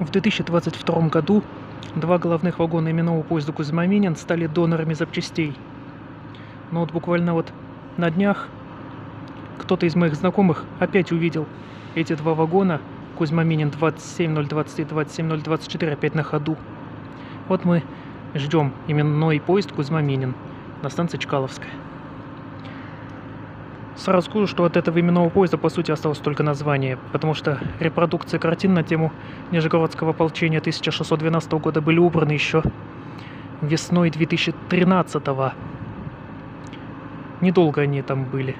В 2022 году два головных вагона именного поезда Кузьма-Минин стали донорами запчастей. Но вот буквально вот на днях кто-то из моих знакомых опять увидел эти два вагона Кузьма-Минин 27020 и 27024 опять на ходу. Вот мы ждем именной поезд Кузьма-Минин на станции Чкаловская. Сразу скажу, что от этого именного поезда по сути осталось только название, потому что репродукции картин на тему Нижегородского ополчения 1612 года были убраны еще весной 2013 -го. Недолго они там были.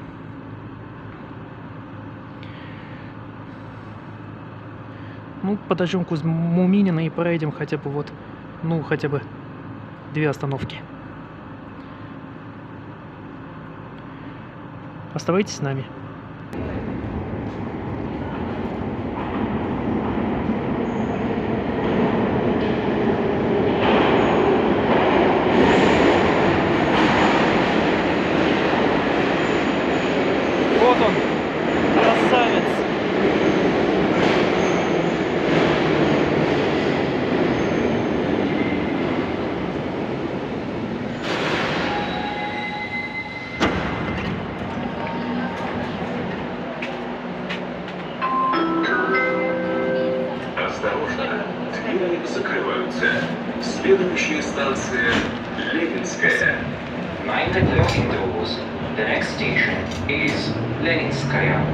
Ну, подождем Кузьму Минина и проедем хотя бы вот, хотя бы 2 остановки. Оставайтесь с нами. Вот он, красавец. Осторожно, двери закрываются. Следующая станция Ленинская. Mind the closing doors. The next station is Leninskaya.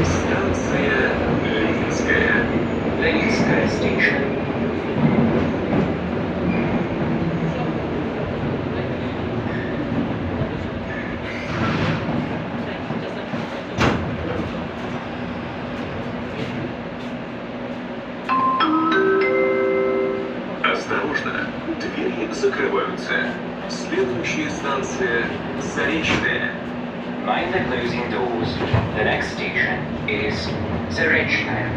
Станция Ленинская. Leninskaya station. Осторожно, двери закрываются. Следующая станция Заречная. Mind the closing doors. The next station is Zarechная.